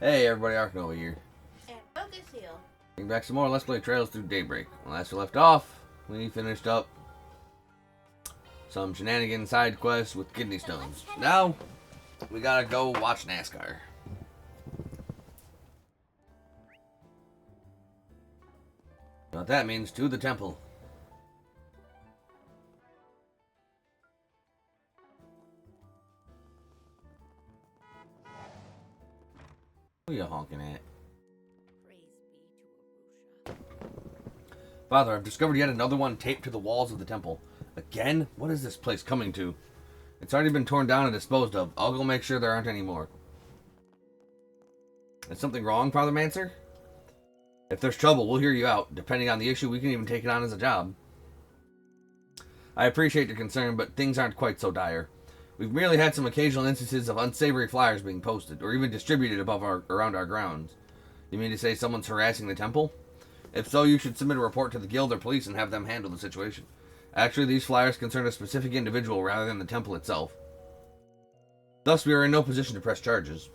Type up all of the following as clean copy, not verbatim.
Hey everybody, Arknova here. And Focus Heal. Bring back some more Let's Play Trails through Daybreak. When last we left off, we finished up some shenanigan side quests with kidney stones. Now, we gotta go watch NASCAR. What that means, to the temple. Who are you honking at? Praise be to Arusha. Father, I've discovered yet another one taped to the walls of the temple. Again? What is this place coming to? It's already been torn down and disposed of. I'll go make sure there aren't any more. Is something wrong, Father Manser? If there's trouble, we'll hear you out. Depending on the issue, we can even take it on as a job. I appreciate your concern, but things aren't quite so dire. We've merely had some occasional instances of unsavory flyers being posted, or even distributed around our grounds. You mean to say someone's harassing the temple? If so, you should submit a report to the guild or police and have them handle the situation. Actually, these flyers concern a specific individual rather than the temple itself. Thus, we are in no position to press charges.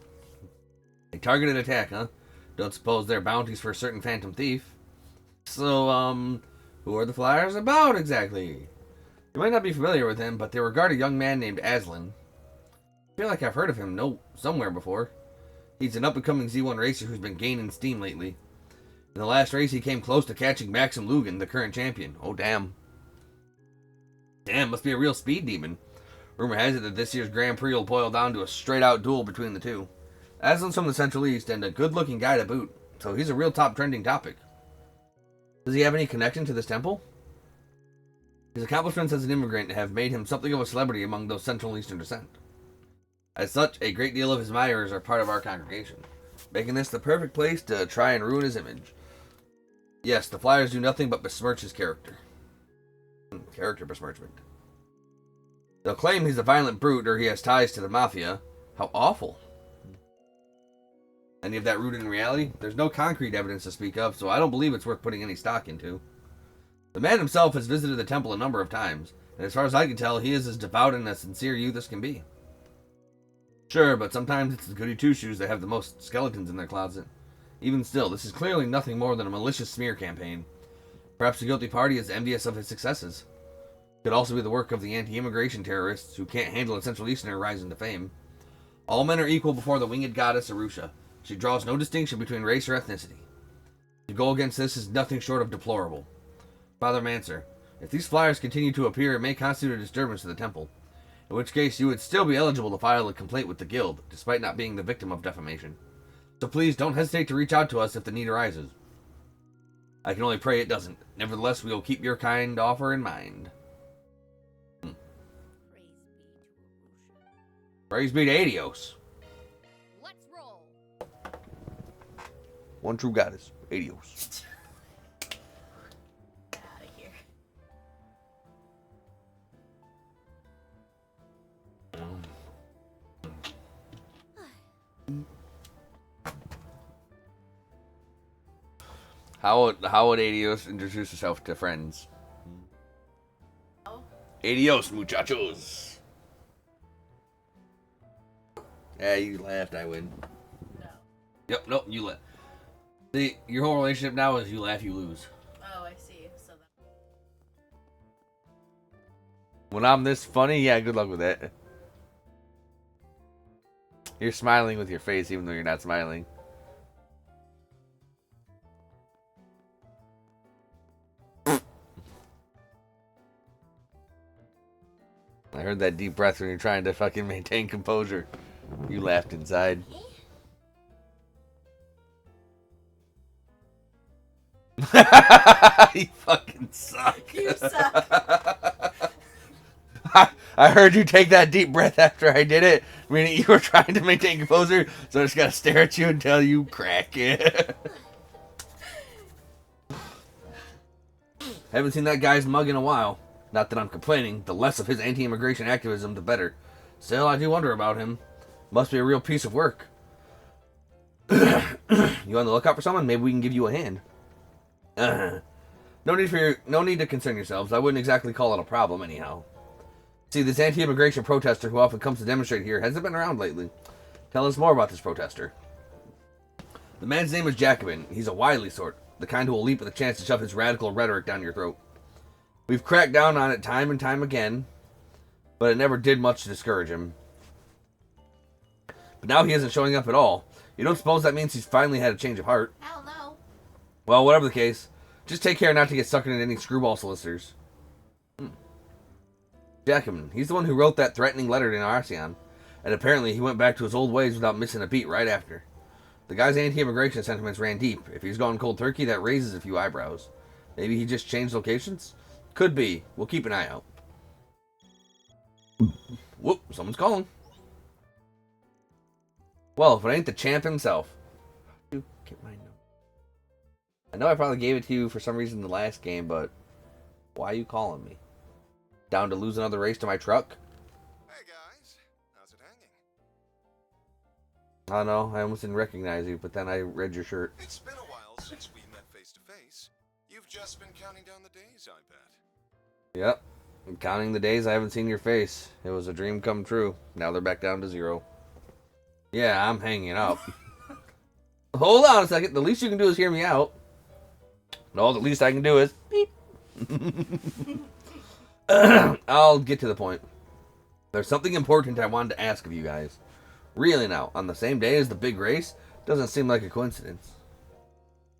A targeted attack, huh? Don't suppose they're bounties for a certain phantom thief. So, who are the flyers about exactly? You might not be familiar with him, but they regard a young man named Aslan. I feel like I've heard of him somewhere before. He's an up-and-coming Z1 racer who's been gaining steam lately. In the last race, he came close to catching Maxim Lugan, the current champion. Oh, damn. Damn, must be a real speed demon. Rumor has it that this year's Grand Prix will boil down to a straight-out duel between the two. Aslan's from the Central East and a good-looking guy to boot, so he's a real top trending topic. Does he have any connection to this temple? His accomplishments as an immigrant have made him something of a celebrity among those Central Eastern descent. As such, a great deal of his admirers are part of our congregation, making this the perfect place to try and ruin his image. Yes, the flyers do nothing but besmirch his character. Character besmirchment. They'll claim he's a violent brute or he has ties to the mafia. How awful. Any of that rooted in reality? There's no concrete evidence to speak of, so I don't believe it's worth putting any stock into. The man himself has visited the temple a number of times, and as far as I can tell, he is as devout and as sincere youth as can be. Sure, but sometimes it's the goody two-shoes that have the most skeletons in their closet. Even still, this is clearly nothing more than a malicious smear campaign. Perhaps the guilty party is envious of his successes. It could also be the work of the anti-immigration terrorists who can't handle a Central Easterner rising to fame. All men are equal before the winged goddess Arusha. She draws no distinction between race or ethnicity. To go against this is nothing short of deplorable. Father Manser, if these flyers continue to appear, it may constitute a disturbance to the temple, in which case you would still be eligible to file a complaint with the guild, despite not being the victim of defamation. So please don't hesitate to reach out to us if the need arises. I can only pray it doesn't. Nevertheless, we will keep your kind offer in mind. Praise be to Arusha. Praise be to Adios. Let's roll. One true goddess. Adios. Get out of here. How would Adios introduce herself to friends? Oh. Adios, muchachos. Yeah, you laughed, I win. No. Yep, nope, you laugh. See, your whole relationship now is you laugh, you lose. Oh, I see. So that. When I'm this funny, yeah, good luck with that. You're smiling with your face even though you're not smiling. I heard that deep breath when you're trying to fucking maintain composure. You laughed inside. You fucking suck. You suck. I heard you take that deep breath after I did it, meaning you were trying to maintain composure, so I just gotta stare at you until you crack it. Haven't seen that guy's mug in a while. Not that I'm complaining, the less of his anti-immigration activism, the better. Still, I do wonder about him. Must be a real piece of work. You on the lookout for someone? Maybe we can give you a hand. No need to concern yourselves. I wouldn't exactly call it a problem, anyhow. See, this anti-immigration protester who often comes to demonstrate here hasn't been around lately. Tell us more about this protester. The man's name is Jacobin. He's a wily sort, the kind who will leap at the chance to shove his radical rhetoric down your throat. We've cracked down on it time and time again, but it never did much to discourage him. But now he isn't showing up at all. You don't suppose that means he's finally had a change of heart? Hell no. Well, whatever the case, just take care not to get sucked into any screwball solicitors. Jacobin, he's the one who wrote that threatening letter to Narcion, and apparently he went back to his old ways without missing a beat right after. The guy's anti-immigration sentiments ran deep. If he's gone cold turkey, that raises a few eyebrows. Maybe he just changed locations? Could be. We'll keep an eye out. Whoop, someone's calling. Well, if it ain't the champ himself. You get my note. I know I probably gave it to you for some reason in the last game, but why are you calling me? Down to lose another race to my truck? Hey guys, how's it hanging? I know, I almost didn't recognize you, but then I read your shirt. It's been a while since we met face to face. You've just been counting down the days, I bet. Yep, I'm counting the days I haven't seen your face. It was a dream come true. Now they're back down to 0. Yeah, I'm hanging up. Hold on a second. The least you can do is hear me out. No, the least I can do is beep. I'll get to the point. There's something important I wanted to ask of you guys. Really now, on the same day as the big race, doesn't seem like a coincidence.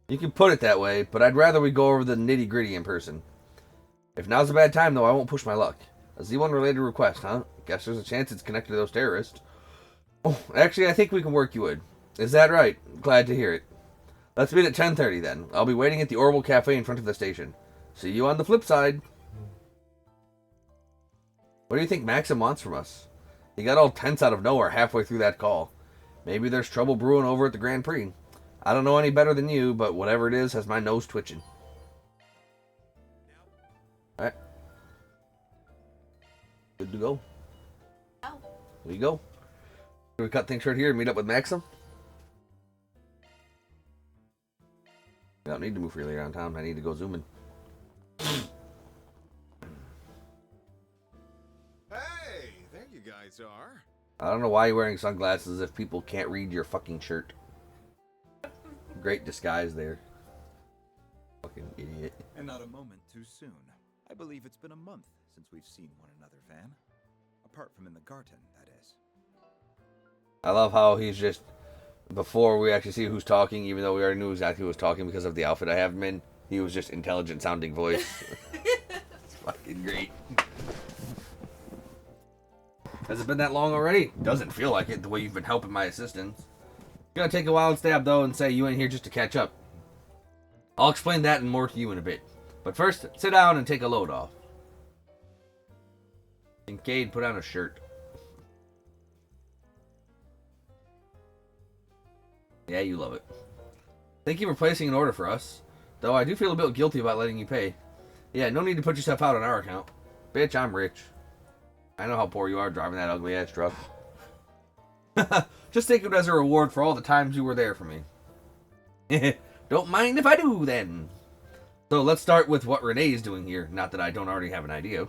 You can put it that way, but I'd rather we go over the nitty-gritty in person. If now's a bad time, though, I won't push my luck. A Z1-related request, huh? Guess there's a chance it's connected to those terrorists. Oh, actually, I think we can work you in. Is that right? Glad to hear it. Let's meet at 10:30 then. I'll be waiting at the Orwell Cafe in front of the station. See you on the flip side. What do you think Maxim wants from us? He got all tense out of nowhere halfway through that call. Maybe there's trouble brewing over at the Grand Prix. I don't know any better than you, but whatever it is has my nose twitching. Alright. Good to go. Oh. There you go. Can we cut things short here and meet up with Maxim? I don't need to move freely around town. I need to go zooming. Hey, there you guys are. I don't know why you're wearing sunglasses if people can't read your fucking shirt. Great disguise there. Fucking idiot. And not a moment too soon. I believe it's been a month since we've seen one another, Van. Apart from in the garden, that is. I love how he's just, before we actually see who's talking, even though we already knew exactly who was talking because of the outfit I have him in, he was just intelligent sounding voice. It's fucking great. Has it been that long already? Doesn't feel like it, the way you've been helping my assistants. Gonna take a wild stab though and say you ain't here just to catch up. I'll explain that and more to you in a bit. But first, sit down and take a load off. Kincaid, put on a shirt. Yeah, you love it. Thank you for placing an order for us. Though I do feel a bit guilty about letting you pay. Yeah, no need to put yourself out on our account. Bitch, I'm rich. I know how poor you are driving that ugly ass truck. Just take it as a reward for all the times you were there for me. Don't mind if I do, then. So let's start with what Renee's doing here. Not that I don't already have an idea.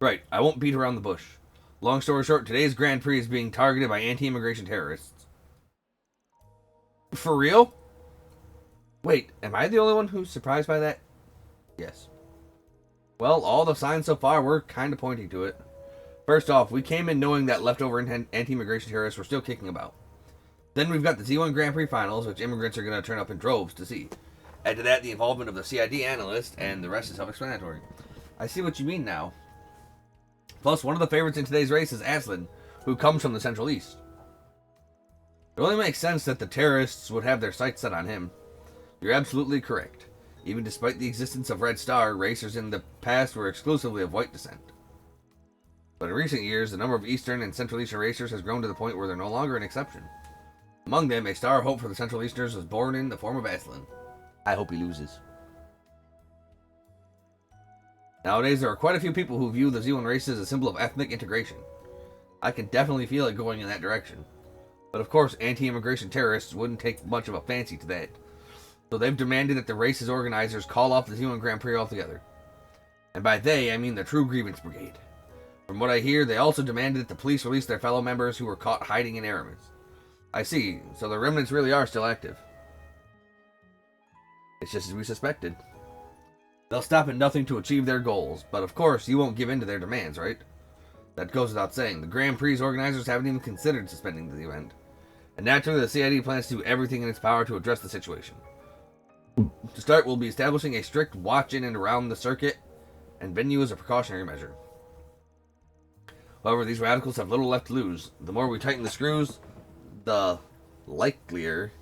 Right, I won't beat around the bush. Long story short, today's Grand Prix is being targeted by anti-immigration terrorists. For real? Wait, am I the only one who's surprised by that? Yes. Well, all the signs so far were kind of pointing to it. First off, we came in knowing that leftover anti-immigration terrorists were still kicking about. Then we've got the Z1 Grand Prix finals, which immigrants are going to turn up in droves to see. Add to that the involvement of the CID analyst, and the rest is self-explanatory. I see what you mean now. Plus, one of the favorites in today's race is Aslan, who comes from the Central East. It only makes sense that the terrorists would have their sights set on him. You're absolutely correct. Even despite the existence of Red Star, racers in the past were exclusively of white descent. But in recent years, the number of Eastern and Central Eastern racers has grown to the point where they're no longer an exception. Among them, a star of hope for the Central Easterners was born in the form of Aslan. I hope he loses. Nowadays, there are quite a few people who view the Z1 race as a symbol of ethnic integration. I can definitely feel it going in that direction. But of course, anti-immigration terrorists wouldn't take much of a fancy to that. So they've demanded that the race's organizers call off the Z1 Grand Prix altogether. And by they, I mean the True Grievance Brigade. From what I hear, they also demanded that the police release their fellow members who were caught hiding in Aramis. I see. So the remnants really are still active. It's just as we suspected. They'll stop at nothing to achieve their goals, but of course you won't give in to their demands, right? That goes without saying. The Grand Prix organizers haven't even considered suspending the event. And naturally, the CID plans to do everything in its power to address the situation. To start, we'll be establishing a strict watch in and around the circuit and venue as a precautionary measure. However, these radicals have little left to lose. The more we tighten the screws, the likelier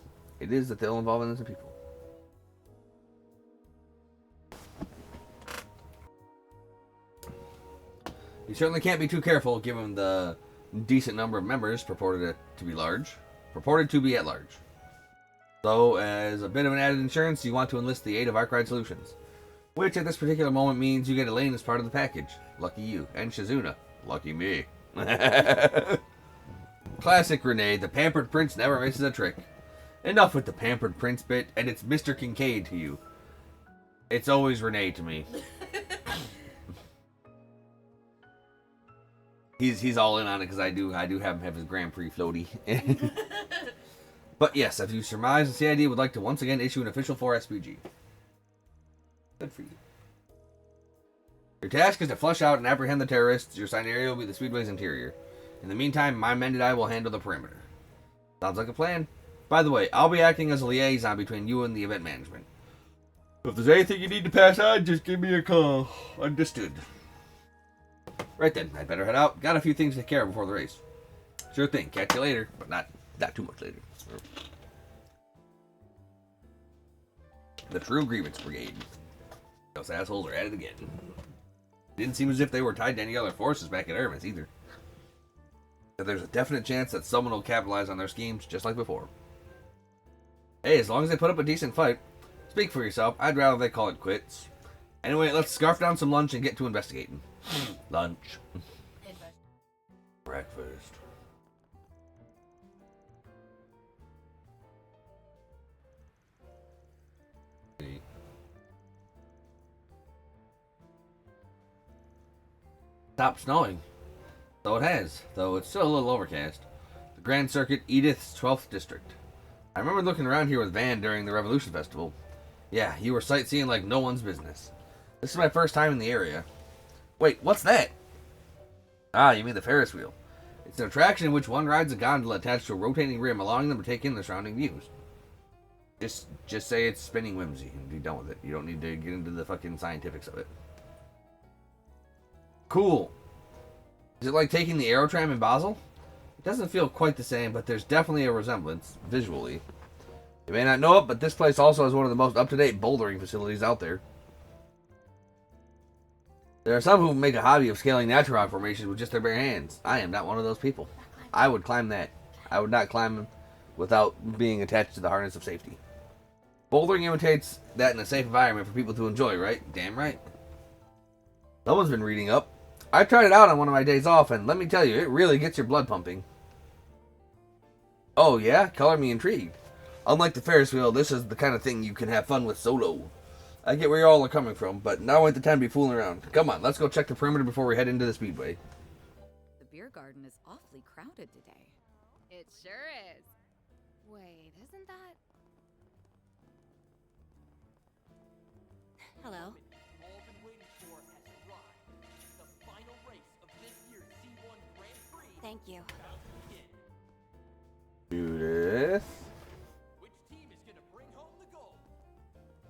it is that they'll involve innocent people. You certainly can't be too careful given the decent number of members purported to be at large. Though, as a bit of an added insurance, you want to enlist the aid of Arkride Solutions, which at this particular moment means you get Elaine as part of the package. Lucky you. And Shizuna. Lucky me. Classic Renee, the pampered prince never misses a trick. Enough with the pampered prince bit, and it's Mr. Kincaid to you. It's always Renee to me. He's all in on it because I do have him have his Grand Prix floaty. But yes, as you surmise, the CID would like to once again issue an official 4SPG. Good for you. Your task is to flush out and apprehend the terrorists. Your assigned area will be the Speedway's interior. In the meantime, my men and I will handle the perimeter. Sounds like a plan. By the way, I'll be acting as a liaison between you and the event management. If there's anything you need to pass on, just give me a call. Understood. Right then, I'd better head out. Got a few things to take care of before the race. Sure thing. Catch you later, but not too much later. The True Grievance Brigade. Those assholes are at it again. Didn't seem as if they were tied to any other forces back at Aramis either. But there's a definite chance that someone will capitalize on their schemes just like before. Hey, as long as they put up a decent fight, speak for yourself. I'd rather they call it quits. Anyway, let's scarf down some lunch and get to investigating. Lunch. Breakfast. Stopped snowing. So it has, though it's still a little overcast. The Grand Circuit, Edith's 12th District. I remember looking around here with Van during the Revolution Festival. Yeah, you were sightseeing like no one's business. This is my first time in the area. Wait, what's that? Ah, you mean the Ferris wheel. It's an attraction in which one rides a gondola attached to a rotating rim, allowing them to take in the surrounding views. Just say it's spinning whimsy and be done with it. You don't need to get into the fucking scientifics of it. Cool. Is it like taking the Aerotram in Basel? It doesn't feel quite the same, but there's definitely a resemblance, visually. You may not know it, but this place also has one of the most up-to-date bouldering facilities out there. There are some who make a hobby of scaling natural rock formations with just their bare hands. I am not one of those people. I would climb that. I would not climb without being attached to the harness of safety. Bouldering imitates that in a safe environment for people to enjoy, right? Damn right. Someone's been reading up. I tried it out on one of my days off, and let me tell you, it really gets your blood pumping. Oh yeah? Color me intrigued. Unlike the Ferris wheel, this is the kind of thing you can have fun with solo. I get where you all are coming from, but now ain't the time to be fooling around. Come on, let's go check the perimeter before we head into the Speedway. The beer garden is awfully crowded today. It sure is. Wait, isn't that? Hello. All been waiting for has arrived. The final race of this year's C1 Grand Prix. Thank you. About to begin. Judith. Which team is gonna bring home the gold?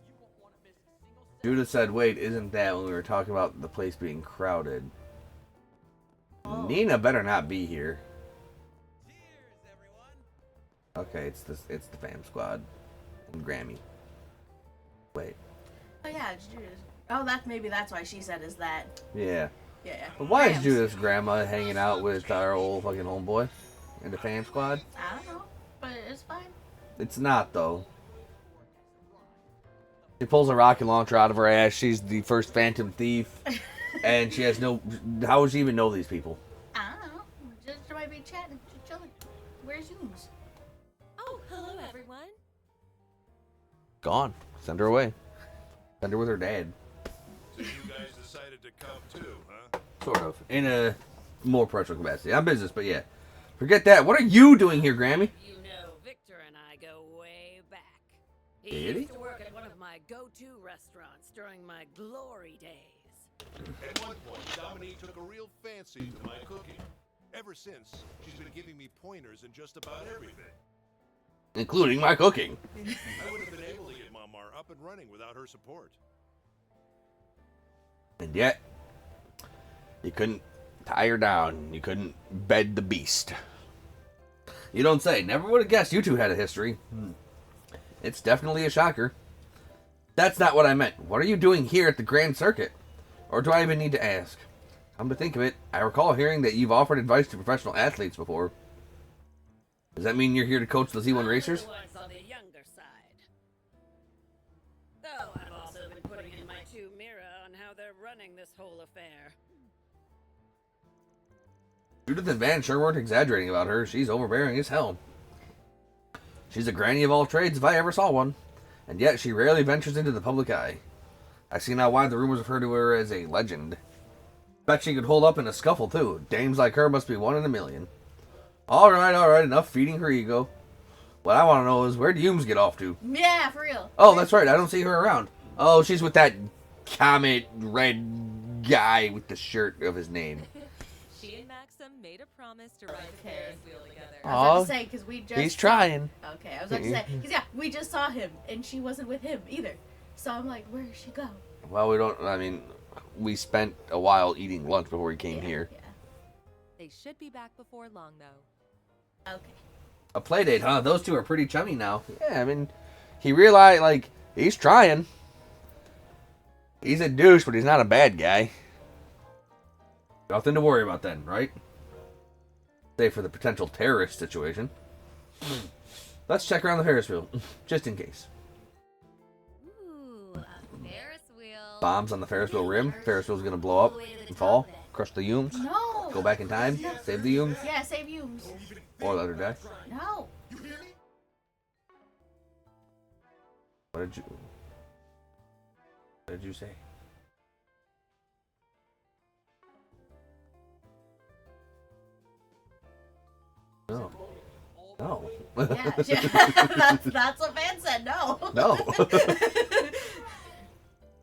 You won't want to miss a single second. Judith said, wait, isn't that when we were talking about the place being crowded? Oh. Nina better not be here. Cheers, everyone. Okay, it's the fam squad. And Grammy. Wait. Oh yeah, it's Judith. Oh, that's why she said is that. Yeah. Yeah. But why is Rams. Judith's grandma hanging out with our old fucking homeboy in the fam squad? I don't know, but it's fine. It's not, though. She pulls a rocket launcher out of her ass. She's the first phantom thief. And she has no... How would she even know these people? I don't know. Just might be chatting, just chilling. Where's Zooms? Oh, hello everyone. Gone. Send her away. Send her with her dad. So you guys decided to come too, huh? Sort of. In a more personal capacity. I'm business, but yeah. Forget that. What are you doing here, Grammy? You know. He Did he? used to work at one of my go-to restaurants during my glory days. At one point, Dominique took a real fancy to my cooking. Ever since, she's been giving me pointers in just about everything. Including my cooking. I wouldn't have been able to get Mamar up and running without her support. And yet, you couldn't tie her down. You couldn't bed the beast. You don't say. Never would have guessed you two had a history. It's definitely a shocker. That's not what I meant. What are you doing here at the Grand Circuit? Or do I even need to ask? Come to think of it, I recall hearing that you've offered advice to professional athletes before. Does that mean you're here to coach the Z1 racers? Ones on the younger side. Though I've also been putting in my 2 mirror on how they're running this whole affair. Judith and Van sure weren't exaggerating about her. She's overbearing as hell. She's a granny of all trades if I ever saw one. And yet she rarely ventures into the public eye. I see now why the rumors refer to her as a legend. Bet she could hold up in a scuffle too. Dames like her must be 1 in a million. Alright, enough feeding her ego. What I want to know is, where do Humes get off to? Yeah, for real. Oh, that's right, I don't see her around. Oh, she's with that comet red guy with the shirt of his name. She and Maxim made a promise to ride the Ferris wheel together. I was about to say, because we just... He's trying. Okay, I was about to say, because yeah, we just saw him, and she wasn't with him either. So I'm like, where did she go? Well, we spent a while eating lunch before we came here. Yeah. They should be back before long, though. Okay. A play date, huh? Those two are pretty chummy now. Yeah, he realized, he's trying. He's a douche, but he's not a bad guy. Nothing to worry about then, right? Save for the potential terrorist situation. Let's check around the Ferris wheel, just in case. Ooh, a Ferris wheel. Bombs on the Ferris wheel rim. Ferris wheel's gonna blow up and fall. Crush the Humes. No. Go back in time. Save the Humes. Yeah, save Humes. Or let her die. No. What did you say? No. No. Yeah, that's what Van said. No. No.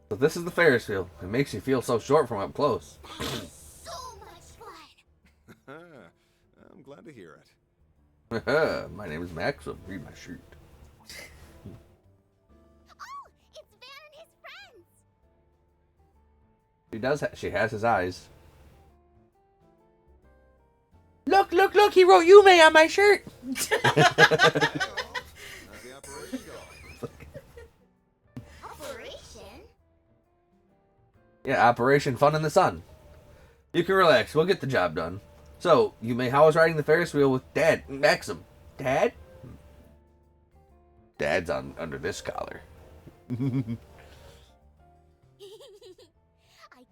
So this is the Ferris wheel. It makes you feel so short from up close. So much fun. I'm glad to hear it. My name is Max, so read my shirt. Oh, it's Van and his friends. She has his eyes. Look, he wrote Yume on my shirt. How's the operation going? Operation? Yeah, Operation Fun in the Sun. You can relax, we'll get the job done. So, Yume, how was riding the Ferris wheel with Dad, Maxim? Dad? Dad's under this collar. I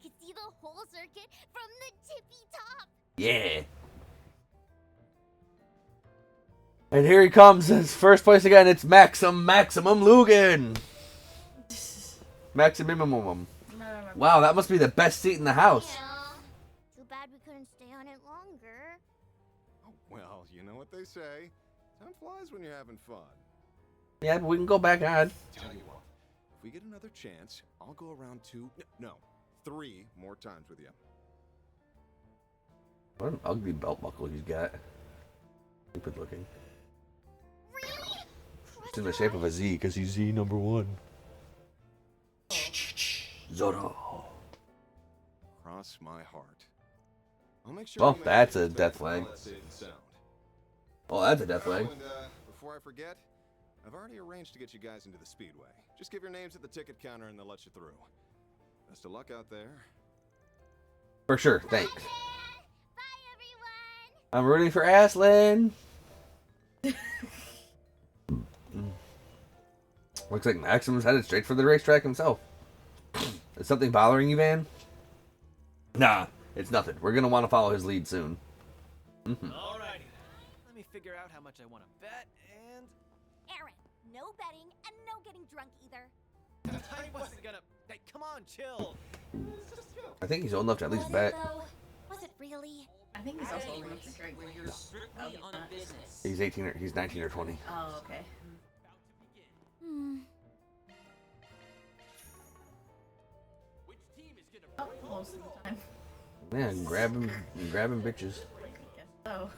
could see the whole circuit from the tippy top. Yeah. And here he comes, his first place again, it's Maximum Lugan. Maximum. Wow, that must be the best seat in the house. Yeah. Too bad we couldn't stay on it longer. Well, you know what they say. Time flies when you're having fun. Yeah, but we can go back on. Tell you what, if we get another chance, I'll go around 3 more times with you. What an ugly belt buckle he's got. Stupid looking. Really? It's in the shape of a Z, because he's Z number 1. Zoro. Cross my heart. I'll make sure. Well, you make that's sure a it's death back flag. all that safe and sound. Well, that's a death flag. Oh, and before I forget, I've already arranged to get you guys into the Speedway. Just give your names at the ticket counter and they'll let you through. Best of luck out there. For sure, thanks. Bye, everyone. I'm rooting for Aslan. Looks like Maxim's headed straight for the racetrack himself. Is something bothering you, Van? Nah, it's nothing. We're gonna want to follow his lead soon. Alrighty. Let me figure out how much I want to bet and. Aaron, no betting and no getting drunk either. I wasn't gonna. Hey, come on, chill. It's just a joke. I think he's old enough to at least bet. Was it really? I think he's also old enough to drink. You're strictly on business. He's 18 or he's 19 or 20. Oh, okay. About to begin. most of the time. Yeah, grabbing bitches. I guess so.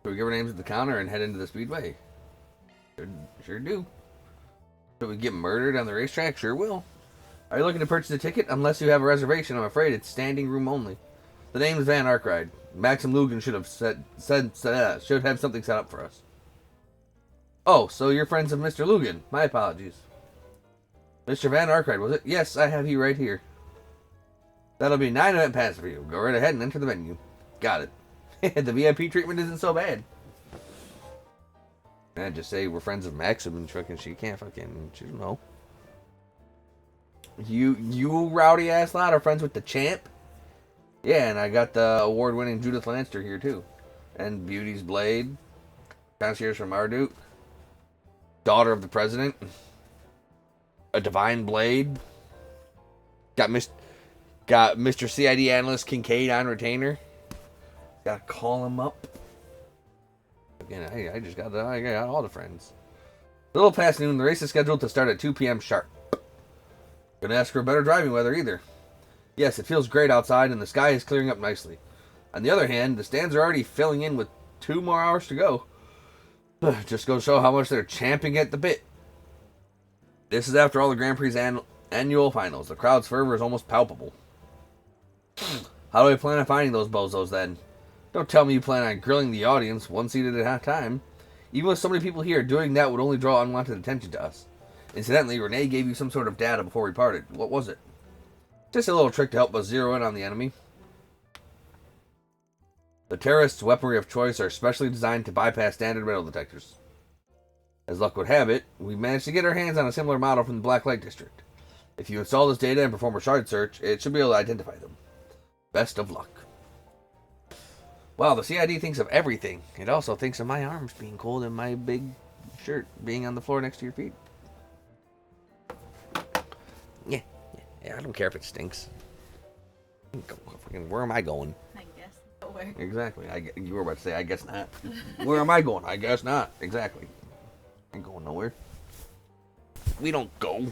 So we give our names at the counter and head into the speedway. Sure do. So we get murdered on the racetrack? Sure will. Are you looking to purchase a ticket? Unless you have a reservation, I'm afraid it's standing room only. The name is Van Arkwright. Maxim Lugan should have should have something set up for us. Oh, so you're friends of Mr. Lugan. My apologies. Mr. Van Arkwright, was it? Yes, I have you right here. That'll be 9 event pass for you. Go right ahead and enter the menu. Got it. The VIP treatment isn't so bad. I just say we're friends of Maxim and fucking she can't fucking, she don't know. You rowdy ass lot are friends with the champ? Yeah, and I got the award-winning Judith Lanster here too. And Beauty's Blade. Concierge from Marduk. Daughter of the President. A Divine Blade. Got Mr. CID Analyst Kincaid on retainer. Gotta call him up. Again, I got all the friends. A little past noon, the race is scheduled to start at 2 p.m. sharp. Gonna ask for better driving weather either. Yes, it feels great outside and the sky is clearing up nicely. On the other hand, the stands are already filling in with 2 more hours to go. Just goes to show how much they're champing at the bit. This is after all the Grand Prix annual finals. The crowd's fervor is almost palpable. How do I plan on finding those bozos then? Don't tell me you plan on grilling the audience one seat at a time. Even with so many people here, doing that would only draw unwanted attention to us. Incidentally, Renee gave you some sort of data before we parted. What was it? Just a little trick to help us zero in on the enemy. The terrorists' weaponry of choice are specially designed to bypass standard metal detectors. As luck would have it, we managed to get our hands on a similar model from the Black Light District. If you install this data and perform a shard search, it should be able to identify them. Best of luck. Wow, the CID thinks of everything. It also thinks of my arms being cold and my big shirt being on the floor next to your feet. Yeah, I don't care if it stinks. Where am I going? I guess nowhere. Exactly. You were about to say, I guess not. Where am I going? I guess not. Exactly. I ain't going nowhere. We don't go.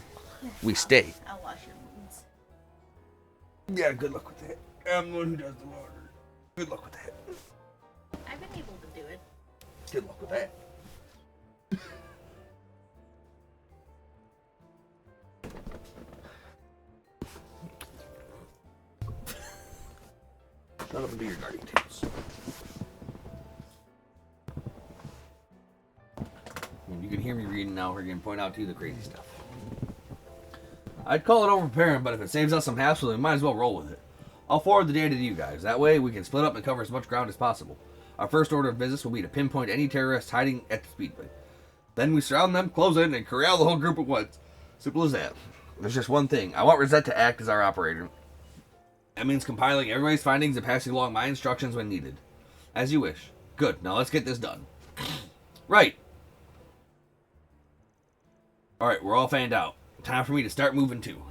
We stay. I'll wash your wounds. Yeah, good luck with that. I'm the one who does the water. Good luck with that. I've been able to do it. Good luck with that. Shut up and do your guardian tales. You can hear me reading now. We're going to point out to you the crazy stuff. I'd call it over-preparing, but if it saves us some hassle, we might as well roll with it. I'll forward the data to you guys. That way, we can split up and cover as much ground as possible. Our first order of business will be to pinpoint any terrorists hiding at the speedway. Then we surround them, close in, and corral the whole group at once. Simple as that. There's just one thing. I want Rosette to act as our operator. That means compiling everybody's findings and passing along my instructions when needed. As you wish. Good. Now let's get this done. Right. Alright, we're all fanned out. Time for me to start moving too.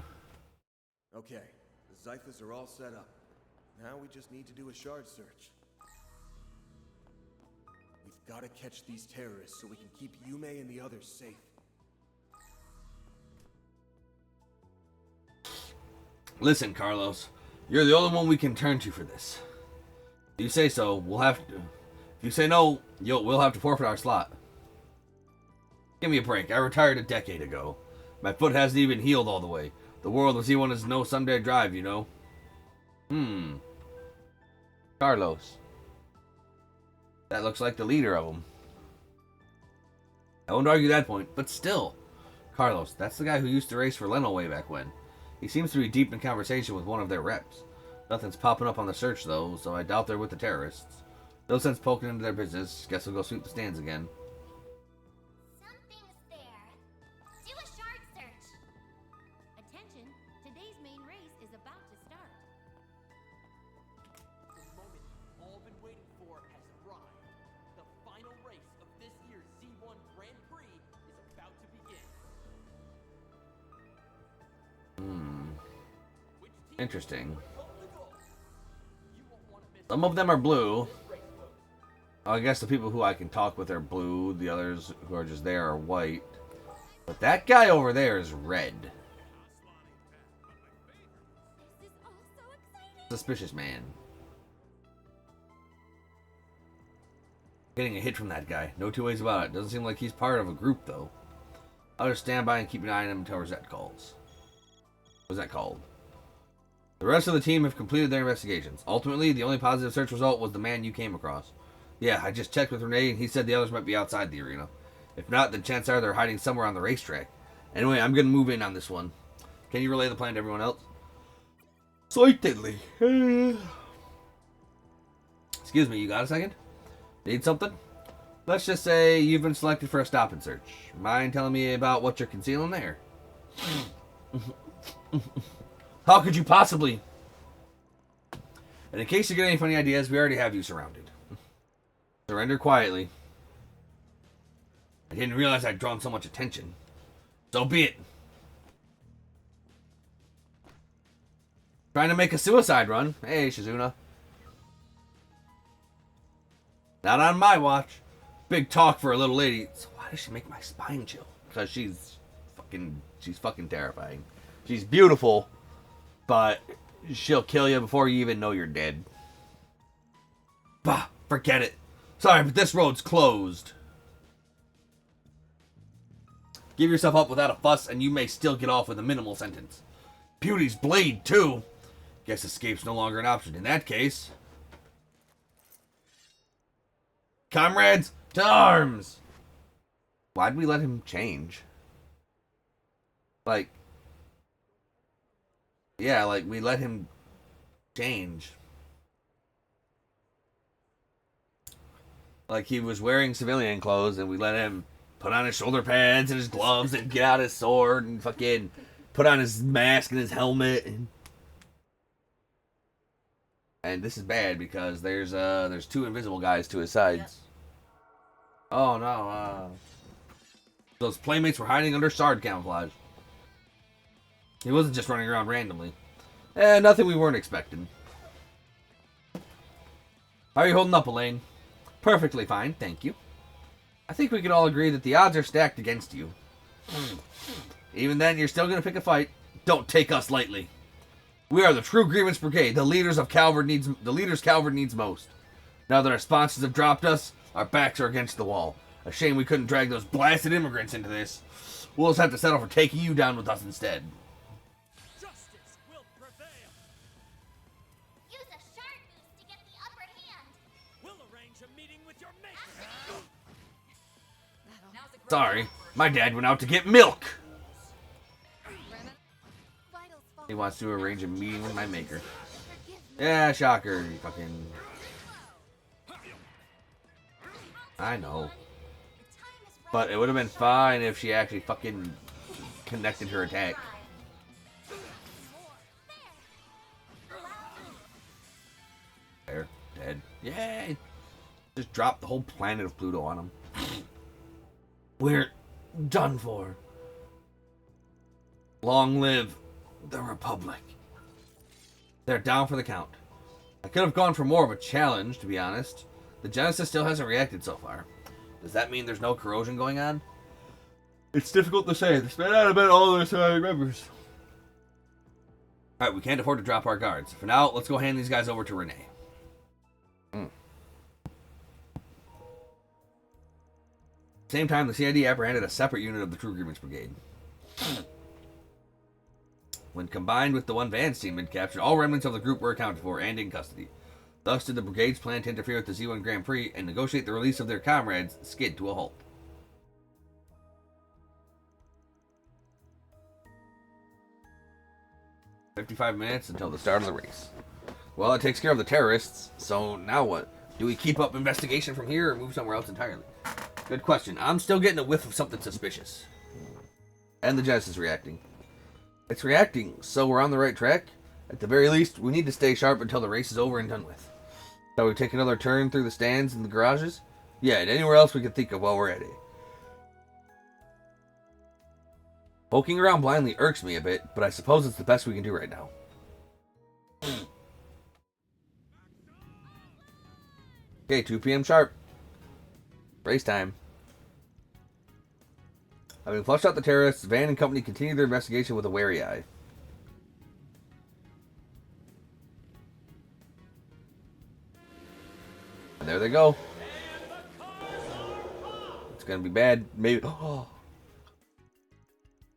Okay, the Zyphas are all set up. Now we just need to do a shard search. We've got to catch these terrorists so we can keep Yume and the others safe. Listen, Carlos. You're the only one we can turn to for this. If you say so, we'll have to. If you say no, we'll have to forfeit our slot. Give me a break. I retired a decade ago. My foot hasn't even healed all the way. The world with C1 is no Sunday drive, you know. Carlos. That looks like the leader of them. I won't argue that point, but still. Carlos, that's the guy who used to race for Leno way back when. He seems to be deep in conversation with one of their reps. Nothing's popping up on the search, though, so I doubt they're with the terrorists. No sense poking into their business. Guess we'll go sweep the stands again. Something's there. Do a shard search. Attention, today's main race is about to start. The moment you've all been waiting for has arrived. The final race of this year's Z1 Grand Prix is about to begin. Interesting. Some of them are blue. I guess the people who I can talk with are blue. The others who are just there are white. But that guy over there is red. This is all so exciting. Suspicious man. Getting a hit from that guy. No two ways about it. Doesn't seem like he's part of a group, though. I'll just stand by and keep an eye on him until Rosette calls. What's that called? The rest of the team have completed their investigations. Ultimately, the only positive search result was the man you came across. Yeah, I just checked with Renee, and he said the others might be outside the arena. If not, then chances are they're hiding somewhere on the racetrack. Anyway, I'm going to move in on this one. Can you relay the plan to everyone else? Certainly. Excuse me, you got a second? Need something? Let's just say you've been selected for a stop and search. Mind telling me about what you're concealing there? How could you possibly? And in case you get any funny ideas, we already have you surrounded. Surrender quietly. I didn't realize I'd drawn so much attention. So be it. Trying to make a suicide run? Hey, Shizuna. Not on my watch. Big talk for a little lady. So why does she make my spine chill? Because she's fucking terrifying. She's beautiful, but she'll kill you before you even know you're dead. Bah, forget it. Sorry, but this road's closed. Give yourself up without a fuss, and you may still get off with a minimal sentence. Beauty's blade, too. Guess escape's no longer an option. In that case... Comrades, to arms! Why'd we let him change? Like... Yeah, like, we let him change. Like, he was wearing civilian clothes, and we let him put on his shoulder pads and his gloves and get out his sword and fucking put on his mask and his helmet. And this is bad because there's two invisible guys to his sides. Yep. Oh no, those playmates were hiding under shard camouflage. He wasn't just running around randomly. Nothing we weren't expecting. How are you holding up, Elaine? Perfectly fine, thank you. I think we can all agree that the odds are stacked against you. Even then, you're still going to pick a fight. Don't take us lightly. We are the true Grievance Brigade, the leaders Calvard needs most. Now that our sponsors have dropped us, our backs are against the wall. A shame we couldn't drag those blasted immigrants into this. We'll just have to settle for taking you down with us instead. Justice will prevail. Use a shard boost to get the upper hand. We'll arrange a meeting with your maker. Sorry, my dad went out to get milk. He wants to arrange a meeting with my maker. Yeah, shocker, you fucking... I know. But it would have been fine if she actually fucking connected her attack. There, dead. Yay! Just dropped the whole planet of Pluto on him. We're done for. Long live the Republic. They're down for the count. I could have gone for more of a challenge, to be honest. The Genesis still hasn't reacted so far. Does that mean there's no corrosion going on? It's difficult to say. They spread out about all their surviving members. Alright, we can't afford to drop our guards. For now, let's go hand these guys over to Renee. Same time, the CID apprehended a separate unit of the True Grievance Brigade. When combined with the one Van's team had captured, all remnants of the group were accounted for and in custody. Thus did the brigade's plan to interfere with the Z1 Grand Prix and negotiate the release of their comrades skid to a halt. "55 minutes until the start of the race. Well, it takes care of the terrorists, so now what? Do we keep up investigation from here or move somewhere else entirely? Good question. I'm still getting a whiff of something suspicious. And the Genesis reacting. It's reacting, so we're on the right track? At the very least, we need to stay sharp until the race is over and done with. Shall we take another turn through the stands and the garages? Yeah, and anywhere else we can think of while we're at it. Poking around blindly irks me a bit, but I suppose it's the best we can do right now. Okay, 2 p.m. sharp. Race time. Having flushed out the terrorists, Van and company continue their investigation with a wary eye. And there they go. It's gonna be bad. Maybe. Oh.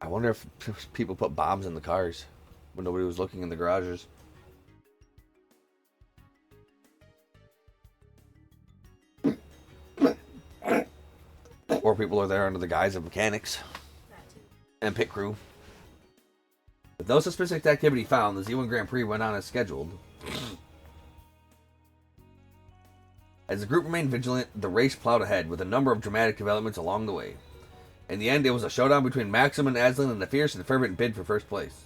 I wonder if people put bombs in the cars when nobody was looking in the garages. Or people are there under the guise of mechanics and pit crew. With no suspicious activity found, the Z1 Grand Prix went on as scheduled. As the group remained vigilant, the race plowed ahead with a number of dramatic developments along the way. In the end, it was a showdown between Maxim and Aslan in a fierce and fervent bid for first place.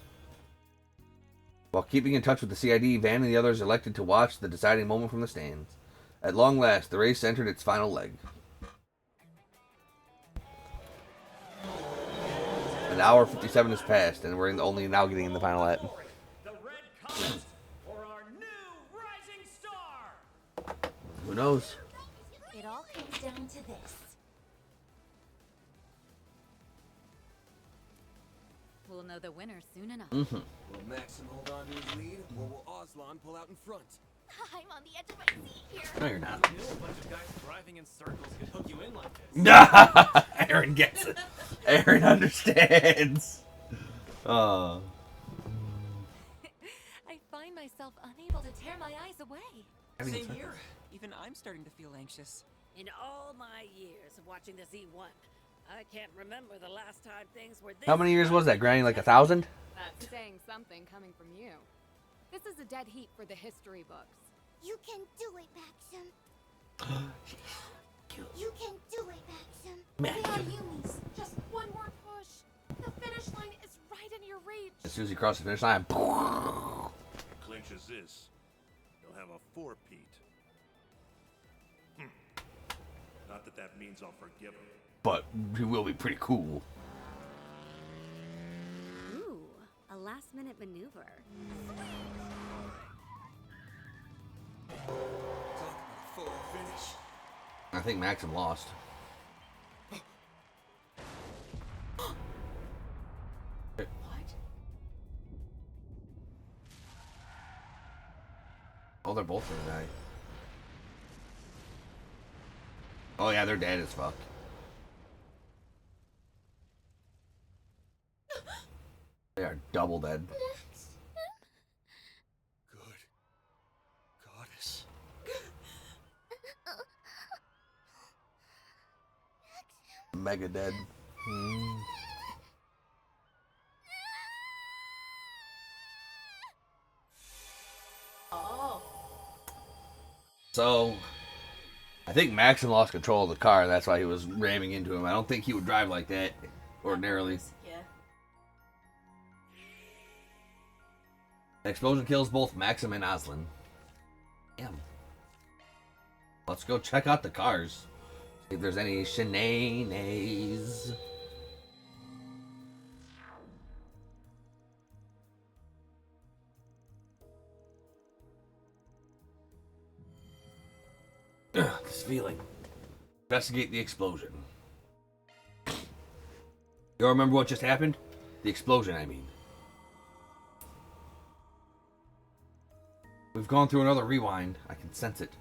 While keeping in touch with the CID, Van and the others elected to watch the deciding moment from the stands. At long last, the race entered its final leg. An hour 57 has passed, and we're only now getting in the final lap. The red comet or our new rising star. Who knows? It all comes down to this. We'll know the winner soon enough. Mm-hmm. Will Maxim hold on to his lead, or will Aslan pull out in front? I'm on the edge of my seat here. No, you're not. I knew a bunch of guys driving in circles could hook you in like this. Aaron gets it. Aaron understands. I find myself unable to tear my eyes away. Same here. Even I'm starting to feel anxious. In all my years of watching the Z1, I can't remember the last time things were this. How many years was that, Granny? Like 1,000? That's saying something coming from you. This is a dead heat for the history books. You can do it, Maxim. You can do it, Maxim. We are Yumis. Just one more push. The finish line is right in your reach. As soon as you cross the finish line, Clinch as this, you'll have a four-peat. Not that that means I'll forgive him. but he will be pretty cool. Ooh, a last-minute maneuver. I think Maxim lost. What? Oh, they're both gonna die. Oh yeah, they're dead as fuck. They are double dead. Goddess. Mega dead. Oh. So, I think Maxim lost control of the car, and that's why he was ramming into him. I don't think he would drive like that ordinarily. Yeah. The explosion kills both Maxim and Aslan. Damn. Let's go check out the cars. See if there's any shenanigans. This feeling. Investigate the explosion. You all remember what just happened? The explosion, I mean. We've gone through another rewind. I can sense it.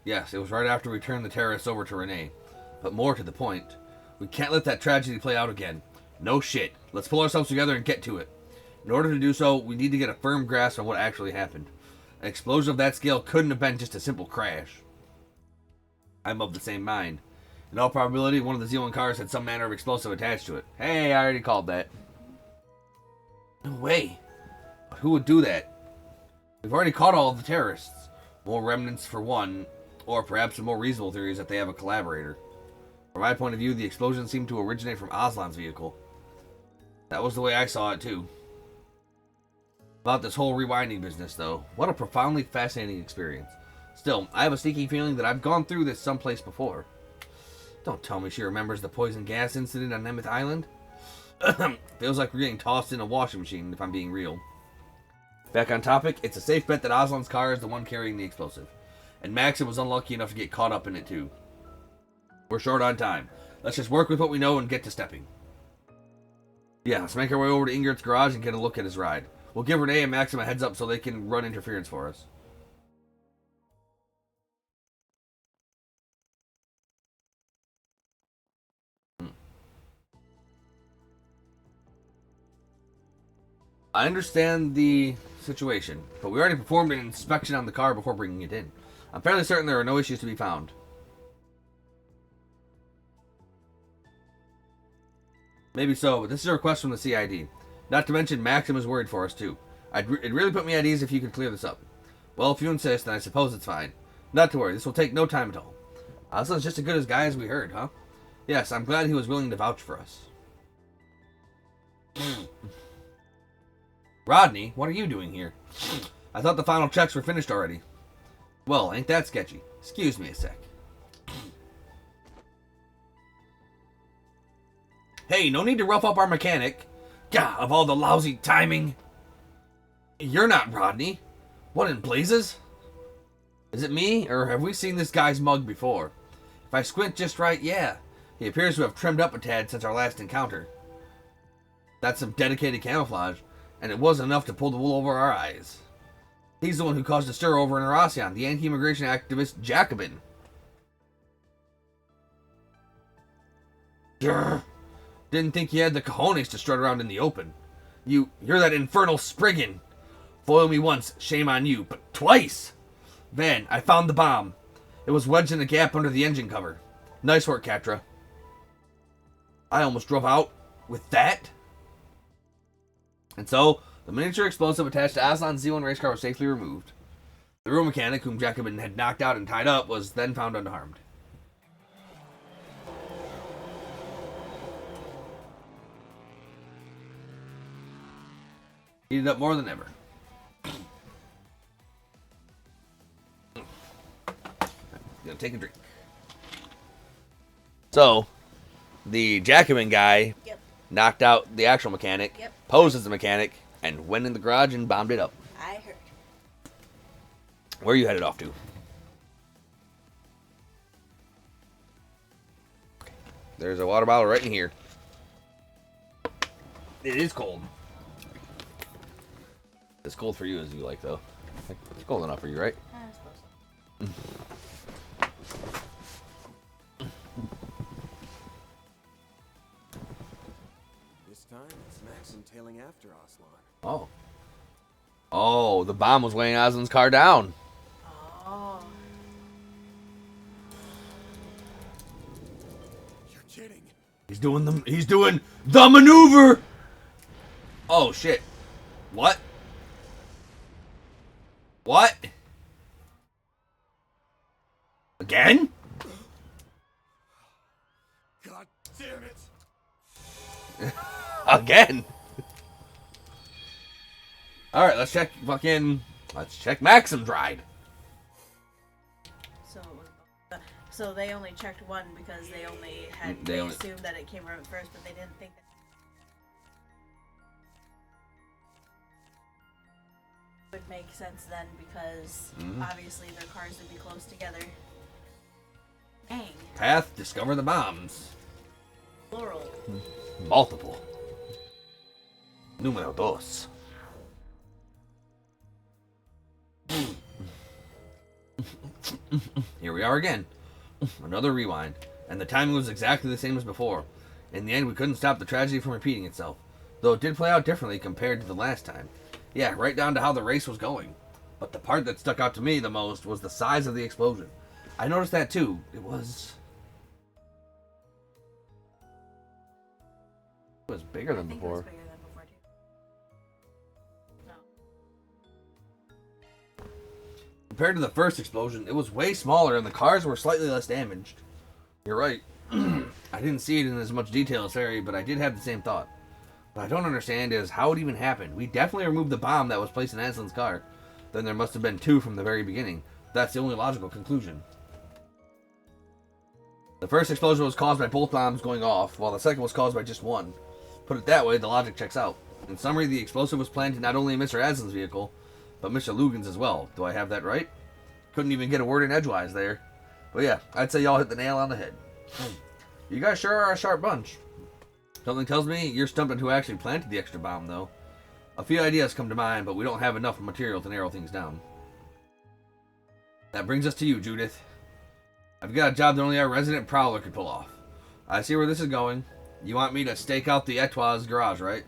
Yes, it was right after we turned the terrorists over to Renee. But more to the point, we can't let that tragedy play out again. No shit. Let's pull ourselves together and get to it. In order to do so, we need to get a firm grasp on what actually happened. An explosion of that scale couldn't have been just a simple crash. I'm of the same mind. In all probability, one of the Z1 cars had some manner of explosive attached to it. Hey, I already called that. No way. But who would do that? We've already caught all of the terrorists. More remnants for one, or perhaps a more reasonable theory is that they have a collaborator. From my point of view, the explosion seemed to originate from Aslan's vehicle. That was the way I saw it too. About this whole rewinding business though, what a profoundly fascinating experience. Still, I have a sneaking feeling that I've gone through this someplace before. Don't tell me she remembers the poison gas incident on Nemeth Island. Feels like we're getting tossed in a washing machine, if I'm being real. Back on topic, it's a safe bet that Aslan's car is the one carrying the explosive. And Maxim was unlucky enough to get caught up in it too. We're short on time. Let's just work with what we know and get to stepping. Yeah, let's make our way over to Ingrid's garage and get a look at his ride. We'll give Renee and Maxim a heads up so they can run interference for us. I understand the situation, but we already performed an inspection on the car before bringing it in. I'm fairly certain there are no issues to be found. Maybe so, but this is a request from the CID. Not to mention, Maxim is worried for us, too. It'd really put me at ease if you could clear this up. Well, if you insist, then I suppose it's fine. Not to worry, this will take no time at all. Aslan's just as good a guy as we heard, huh? Yes, I'm glad he was willing to vouch for us. Rodney, what are you doing here? I thought the final checks were finished already. Well, ain't that sketchy? Excuse me a sec. Hey, no need to rough up our mechanic. Gah, of all the lousy timing. You're not Rodney. What in blazes? Is it me, or have we seen this guy's mug before? If I squint just right, yeah. He appears to have trimmed up a tad since our last encounter. That's some dedicated camouflage, and it wasn't enough to pull the wool over our eyes. He's the one who caused a stir over in Erasion, the anti-immigration activist Jacobin. Grr. Didn't think you had the cojones to strut around in the open. You're that infernal Spriggan. Foil me once, shame on you, but twice! Van, I found the bomb. It was wedged in a gap under the engine cover. Nice work, Catra. I almost drove out with that. And so, the miniature explosive attached to Aslan's Z1 race car was safely removed. The real mechanic, whom Jacobin had knocked out and tied up, was then found unharmed. Heated up more than ever. Gonna take a drink. So, the Jacobin guy knocked out the actual mechanic, posed as the mechanic, and went in the garage and bombed it up. I heard. Where are you headed off to? There's a water bottle right in here. It is cold. It's cold for you as you like, though. It's cold enough for you, right? I suppose so. This time, it's Maxim tailing after Aslan. Oh. Oh, the bomb was weighing Aslan's car down. Oh. You're kidding. He's doing the maneuver. Oh shit. What? What? Again? God damn it. Again. Alright, let's check Maxim's ride. So they only checked one because they only had they assumed that it came from it first, but they didn't think that would make sense then because obviously their cars would be close together. Dang. Path, discover the bombs. Plural. Multiple. Numero dos. Here we are again. Another rewind. And the timing was exactly the same as before. In the end, we couldn't stop the tragedy from repeating itself. Though it did play out differently compared to the last time. Yeah, right down to how the race was going. But the part that stuck out to me the most was the size of the explosion. I noticed that too. It was bigger than before. It was bigger than before too. No. Compared to the first explosion, it was way smaller and the cars were slightly less damaged. You're right. I didn't see it in as much detail as Harry, but I did have the same thought. What I don't understand is how it even happened. We definitely removed the bomb that was placed in Aslan's car. Then there must have been two from the very beginning. That's the only logical conclusion. The first explosion was caused by both bombs going off, while the second was caused by just one. Put it that way, the logic checks out. In summary, the explosive was planted not only in Mr. Aslan's vehicle, but Mr. Lugan's as well. Do I have that right? Couldn't even get a word in edgewise there. But yeah, I'd say y'all hit the nail on the head. You guys sure are a sharp bunch. Something tells me you're stumped on who actually planted the extra bomb, though. A few ideas come to mind, but we don't have enough material to narrow things down. That brings us to you, Judith. I've got a job that only our resident prowler could pull off. I see where this is going. You want me to stake out the Etoile's garage, right?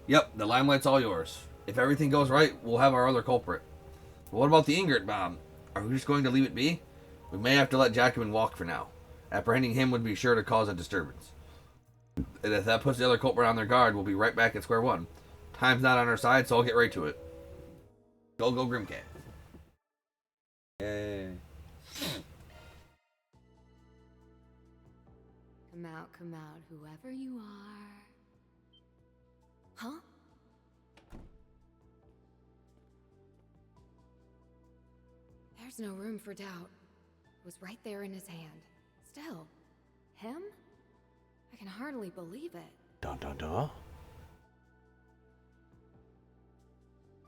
Yep, the limelight's all yours. If everything goes right, we'll have our other culprit. But what about the Ingrid bomb? Are we just going to leave it be? We may have to let Jacobin walk for now. Apprehending him would be sure to cause a disturbance. And if that puts the other culprit on their guard, we'll be right back at square one. Time's not on our side, so I'll get right to it. Go Grimcat. Yay. Come out, whoever you are. Huh? There's no room for doubt. It was right there in his hand. Still, him? I can hardly believe it. Dun dun dun.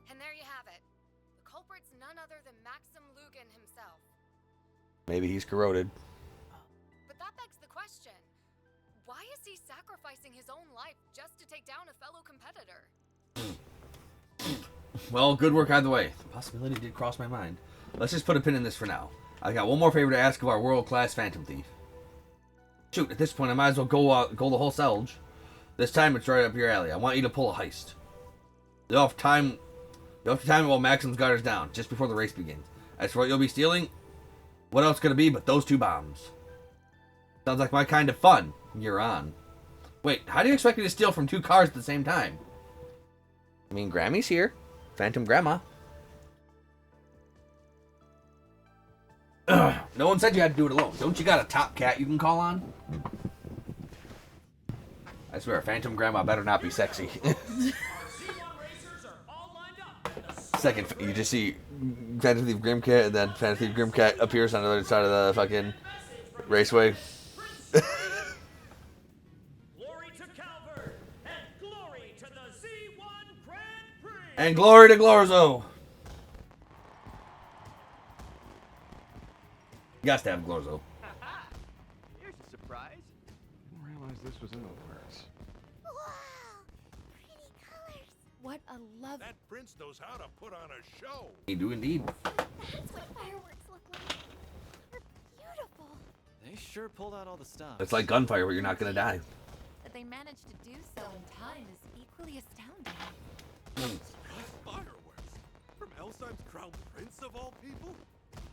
And there you have it. The culprit's none other than Maxim Lugan himself. Maybe he's corroded. But that begs the question. Why is he sacrificing his own life just to take down a fellow competitor? Well, good work either way. The possibility did cross my mind. Let's just put a pin in this for now. I got one more favor to ask of our world-class Phantom Thief. Shoot, at this point I might as well go the whole Selge. This time it's right up your alley. I want you to pull a heist. You'll have to time it while Maxim's guard is down, just before the race begins. As for what you'll be stealing, what else could it be but those two bombs? Sounds like my kind of fun. You're on. Wait, how do you expect me to steal from two cars at the same time? I mean, Grammy's here. Phantom Grandma. No one said you had to do it alone. Don't you got a top cat you can call on? I swear, Phantom Grandma better not be sexy. Second, you just see Phantom Thief Grimcat, and then Phantom Thief Grimcat appears on the other side of the fucking raceway. Glory to Calvert, and glory to the Z1 Grand Prix. And glory to Glorzo. You got to have Glorzo. Here's a surprise. Didn't realize this was in the works. What a love. That prince knows how to put on a show. You do indeed. That's what fireworks look like. They're beautiful. They sure pulled out all the stops. It's like gunfire where you're not going to die. That they managed to do so in time is equally astounding. Fireworks? From Elsime's crown prince of all people?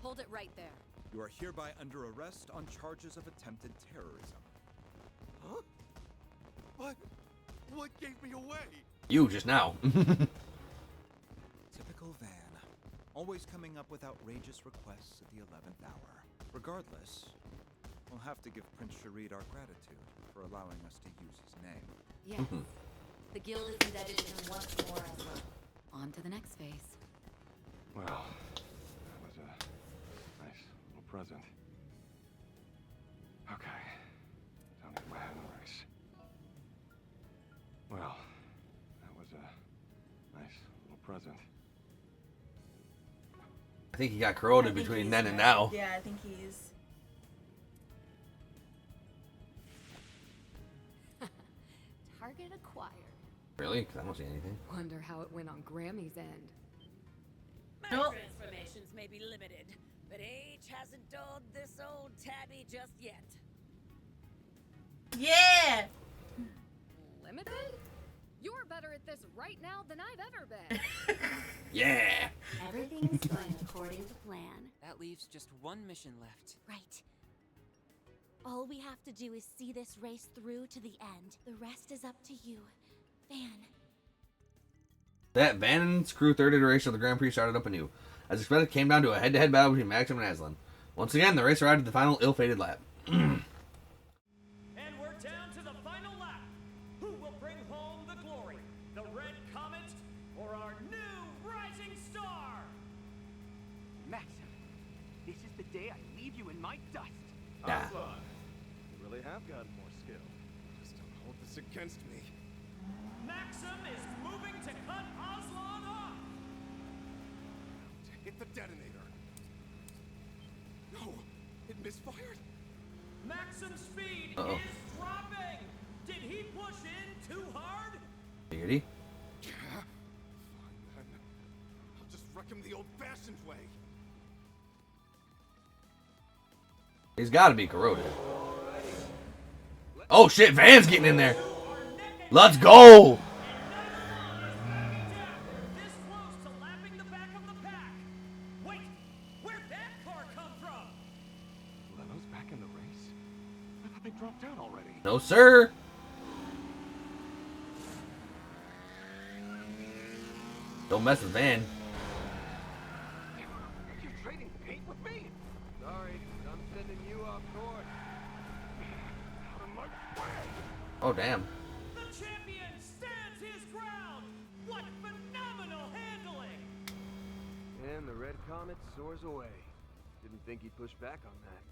Hold it right there. You are hereby under arrest on charges of attempted terrorism. Huh? What gave me away? You just now. Typical Van. Always coming up with outrageous requests at the 11th hour. Regardless, we'll have to give Prince Sharid our gratitude for allowing us to use his name. Yes. The guild is indebted to him once more as well. On to the next phase. Well, that was a nice little present. Okay. Don't get my head in the race. Well, that was a nice little present. I think he got corroded between then and now. Yeah, I think he's... Target acquired. Really? Because I don't see anything. Wonder how it went on Grammy's end. My transformations may be limited, but age hasn't dulled this old tabby just yet. Yeah! Limited? You're better at this right now than I've ever been. Yeah! Everything is going according to plan. That leaves just one mission left. Right. All we have to do is see this race through to the end. The rest is up to you, Van. That Van and his crew third iteration of the Grand Prix started up anew. As expected, it came down to a head-to-head battle between Maxim and Aslan. Once again, the race arrived at the final ill-fated lap. And we're down to the final lap. Who will bring home the glory? The Red Comet or our new rising star? Maxim, this is the day I leave you in my dust. Nah. Aslan, you really have gotten more skill. Just don't hold this against me. Maxim is moving to cut Aslan off. Hit the detonator. No, it misfired. Maxim's speed Uh-oh. is dropping. Did he push in too hard? Did he? I'll just wreck him the old-fashioned way. He's got to be corroded. Oh shit, Van's getting in there. Let's go. This close to lapping the back of the pack. Wait, where'd that car come from? Leno's back in the race? I thought they dropped out already. No, sir. Don't mess with Van. You trading paint with me? Sorry, but I'm sending you off course. Out of my way. Oh, damn. The champion stands his ground. What phenomenal handling! And the red comet soars away. Didn't think he'd push back on that.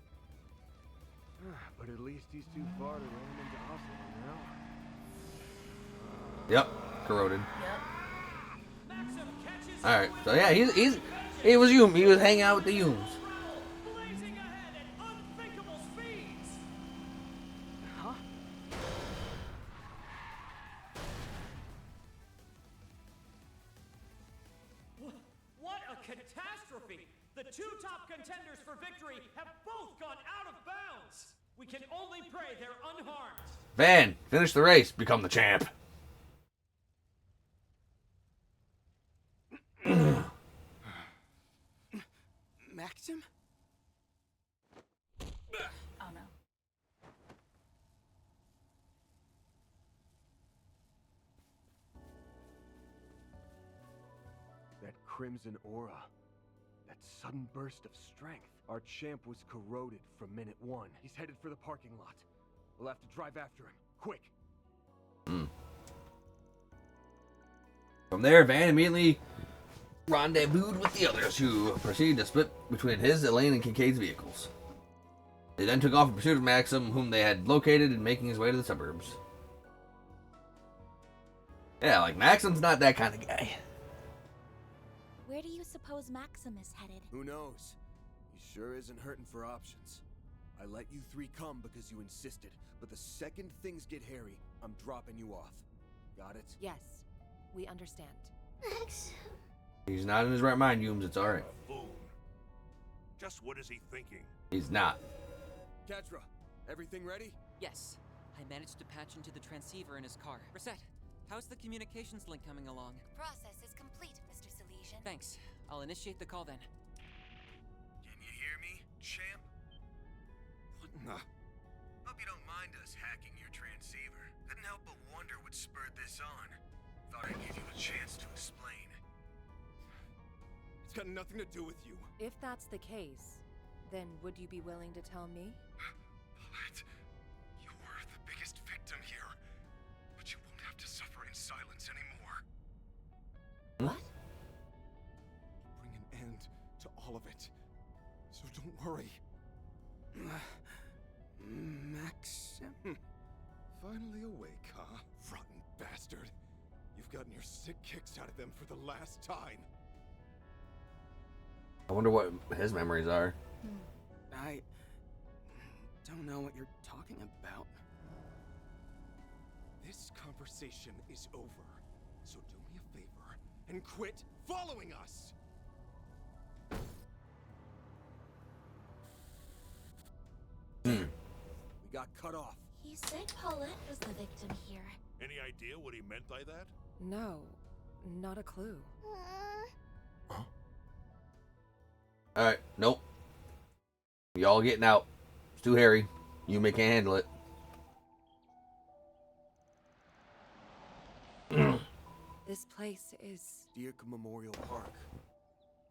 But at least he's too far to run into Oslo now. Yep, corroded. Maxim catches All right, so yeah, he was Hume. He was hanging out with the Humes. blazing ahead at unthinkable speeds. Huh? What a catastrophe! The two top contenders for victory have both gone out of bounds. We can only pray they're unharmed. Van, finish the race. Become the champ. Maxim? Oh no. That crimson aura. That sudden burst of strength. Our champ was corroded from minute one. He's headed for the parking lot. We'll have to drive after him. Quick. From there, Van immediately rendezvoused with the others, who proceeded to split between his, Elaine, and Kincaid's vehicles. They then took off in pursuit of Maxim, whom they had located and making his way to the suburbs. Yeah, like, Maxim's not that kind of guy. Where do you suppose Maxim is headed? Who knows? He sure isn't hurting for options. I let you three come because you insisted, but the second things get hairy, I'm dropping you off. Got it? Yes, we understand. Maxim. He's not in his right mind, Humes. It's alright. Boom. Just what is he thinking? He's not. Ketra, everything ready? Yes. I managed to patch into the transceiver in his car. Reset, how's the communications link coming along? Process is complete, Mr. Silesian. Thanks. I'll initiate the call then. Can you hear me, champ? What in the... Hope you don't mind us hacking your transceiver. Couldn't help but wonder what spurred this on. Thought I'd give you a chance to explain. It's got nothing to do with you. If that's the case, then would you be willing to tell me? Paulette, you're the biggest victim here. But you won't have to suffer in silence anymore. What? Bring an end to all of it. So don't worry. Maxim? Finally awake, huh? Rotten bastard. You've gotten your sick kicks out of them for the last time. I wonder what his memories are. I don't know what you're talking about. This conversation is over. So do me a favor and quit following us! We got cut off. He said Paulette was the victim here. Any idea what he meant by that? No, not a clue. Alright, nope. Y'all getting out. It's too hairy. You can't handle it. This place is... Dirk Memorial Park.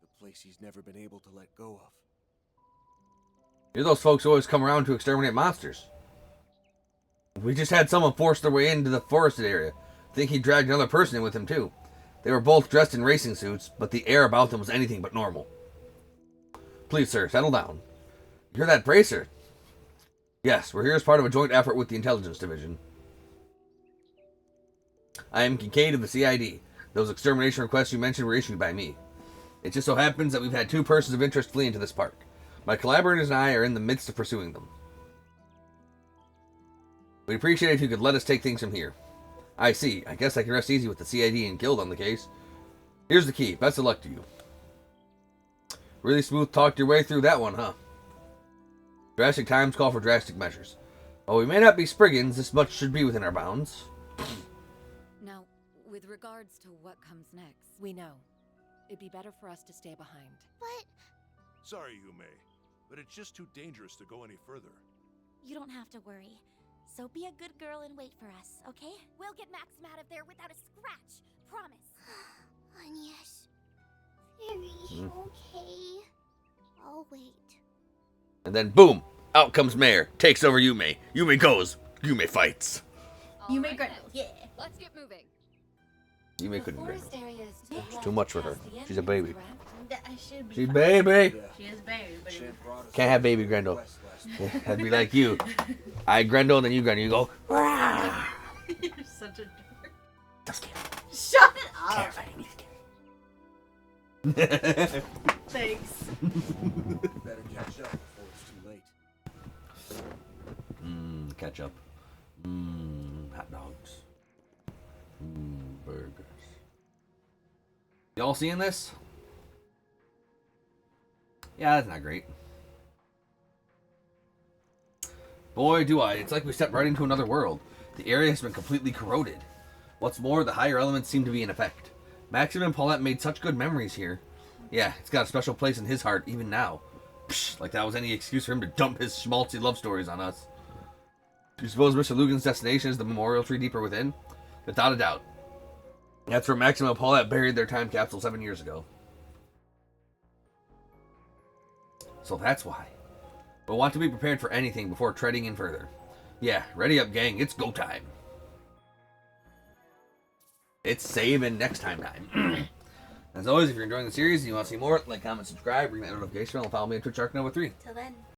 The place he's never been able to let go of. You're those folks who always come around to exterminate monsters. We just had someone force their way into the forested area. I think he dragged another person in with him too. They were both dressed in racing suits, but the air about them was anything but normal. Please, sir, settle down. You're that bracer. Yes, we're here as part of a joint effort with the Intelligence Division. I am Kincaid of the CID. Those extermination requests you mentioned were issued by me. It just so happens that we've had two persons of interest flee into this park. My collaborators and I are in the midst of pursuing them. We'd appreciate it if you could let us take things from here. I see. I guess I can rest easy with the CID and Guild on the case. Here's the key. Best of luck to you. Really smooth talked your way through that one, huh? Drastic times call for drastic measures. While we may not be Spriggans, this much should be within our bounds. Now, with regards to what comes next, we know. It'd be better for us to stay behind. But Sorry, Yume, but it's just too dangerous to go any further. you don't have to worry. So be a good girl and wait for us, okay? We'll get Maxim out of there without a scratch. Promise. Yes. Very okay. I'll wait. And then boom! Out comes Mayor. Takes over Yume. Yume goes. Yume fights. You make Grendel. Yeah. Let's get moving. Yume couldn't Grendel. Forest area is to the It's left, too much for her. past the She's a entrance, baby. correct? She's baby. She is baby, but Can't have baby Grendel. That'd be like you. I Grendel and then you Grendel. You go. Rah! you're such a dork. Just kidding. Shut it up. Terrifying. Thanks. Better catch up before it's too late. Ketchup. Hot dogs. Burgers. Y'all seeing this? Yeah, that's not great. Boy, do I. It's like we stepped right into another world. The area has been completely corroded. What's more, the higher elements seem to be in effect. Maxim and Paulette made such good memories here. Yeah, it's got a special place in his heart, even now. Psh, like that was any excuse for him to dump his schmaltzy love stories on us. Do you suppose Mr. Lugan's destination is the memorial tree deeper within? Without a doubt. That's where Maxim and Paulette buried their time capsule 7 years ago. So that's why. We'll want to be prepared for anything before treading in further. Yeah, ready up, gang. It's go time. It's saving next time. As always, if you're enjoying the series and you want to see more, like, comment, subscribe, ring that notification bell, and follow me on Twitch ArcNova3. Till then.